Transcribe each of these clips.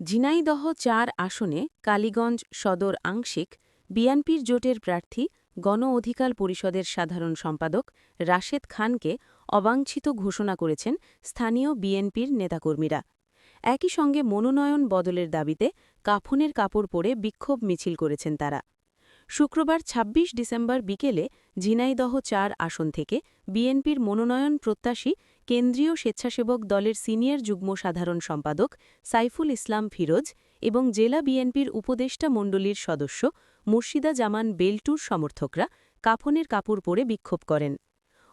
ঝিনাইদহ ৪ আসনে কালীগঞ্জ সদর আংশিক বিএনপির জোটের প্রার্থী গণ অধিকার পরিষদের সাধারণ সম্পাদক রাশেদ খানকে অবাঞ্ছিত ঘোষণা করেছেন স্থানীয় বিএনপির নেতাকর্মীরা। একই সঙ্গে মনোনয়ন বদলের দাবিতে কাফনের কাপড় পরে বিক্ষোভ মিছিল করেছেন তারা। শুক্রবার ২৬ ডিসেম্বর বিকেলে ঝিনাইদহ ৪ আসন থেকে বিএনপির মনোনয়ন প্রত্যাশী কেন্দ্রীয় স্বেচ্ছাসেবক দলের সিনিয়র যুগ্ম সাধারণ সম্পাদক সাইফুল ইসলাম ফিরোজ এবং জেলা বিএনপির উপদেষ্টা মণ্ডলীর সদস্য মুর্শিদা জামান বেল্টুর সমর্থকরা কাফনের কাপড় পরে বিক্ষোভ করেন।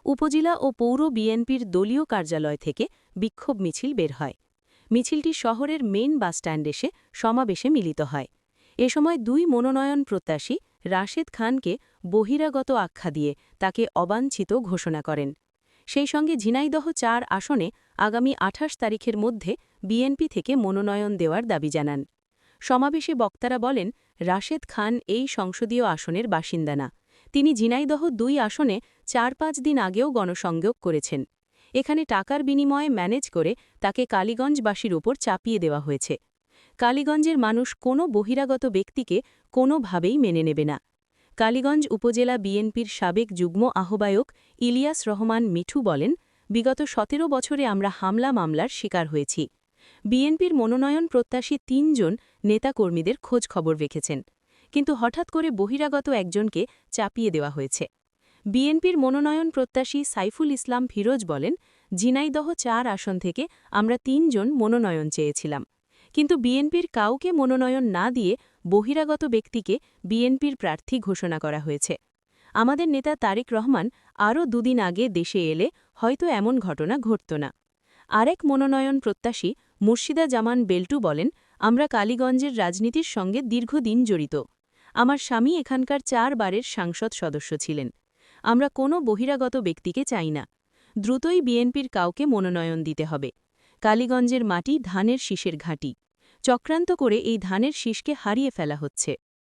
উপজেলা ও পৌর বিএনপির দলীয় কার্যালয় থেকে বিক্ষোভ মিছিল বের হয়। মিছিলটি শহরের মেইন বাসস্ট্যান্ড এসে সমাবেশে মিলিত হয়। এ সময় দুই মনোনয়ন প্রত্যাশী রাশেদ খানকে বহিরাগত আখ্যা দিয়ে তাকে অবাঞ্ছিত ঘোষণা করেন। সেই সঙ্গে ঝিনাইদহ ৪ আসনে আগামী ২৮ তারিখের মধ্যে বিএনপি থেকে মনোনয়ন দেওয়ার দাবি জানান। সমাবেশে বক্তারা বলেন, রাশেদ খান এই সংসদীয় আসনের বাসিন্দা না। তিনি ঝিনাইদহ ২ আসনে ৪-৫ দিন আগেও গণসংযোগ করেছেন। এখানে টাকার বিনিময়ে ম্যানেজ করে তাকে কালীগঞ্জবাসীর উপর চাপিয়ে দেওয়া হয়েছে। কালীগঞ্জের মানুষ কোনো বহিরাগত ব্যক্তিকে কোনোভাবেই মেনে নেবে না। কালীগঞ্জ উপজেলা বিএনপির সাবেক যুগ্ম আহ্বায়ক ইলিয়াস রহমান মিঠু বলেন, বিগত ১৭ বছরে আমরা হামলা মামলার শিকার হয়েছি। বিএনপির মনোনয়ন প্রত্যাশী ৩ জন নেতাকর্মীদের খোঁজ খবর রেখেছেন, কিন্তু হঠাৎ করে বহিরাগত একজনকে চাপিয়ে দেওয়া হয়েছে। বিএনপির মনোনয়ন প্রত্যাশী সাইফুল ইসলাম ফিরোজ বলেন, ঝিনাইদহ ৪ আসন থেকে আমরা ৩ জন মনোনয়ন চেয়েছিলাম, কিন্তু বিএনপির কাউকে মনোনয়ন না দিয়ে বহিরাগত ব্যক্তিকে বিএনপির প্রার্থী ঘোষণা করা হয়েছে। আমাদের নেতা তারেক রহমান আরও দুদিন আগে দেশে এলে হয়তো এমন ঘটনা ঘটত না। আরেক মনোনয়ন প্রত্যাশী মুর্শিদা জামান বেল্টু বলেন, আমরা কালীগঞ্জের রাজনীতির সঙ্গে দীর্ঘদিন জড়িত। আমার স্বামী এখানকার ৪ বারের সংসদ সদস্য ছিলেন। আমরা কোনো বহিরাগত ব্যক্তিকে চাই না। দ্রুতই বিএনপির কাউকে মনোনয়ন দিতে হবে। কালীগঞ্জের মাটি ধানের শীষের ঘাঁটি। চক্রান্ত করে এই ধানের শীষকে হারিয়ে ফেলা হচ্ছে।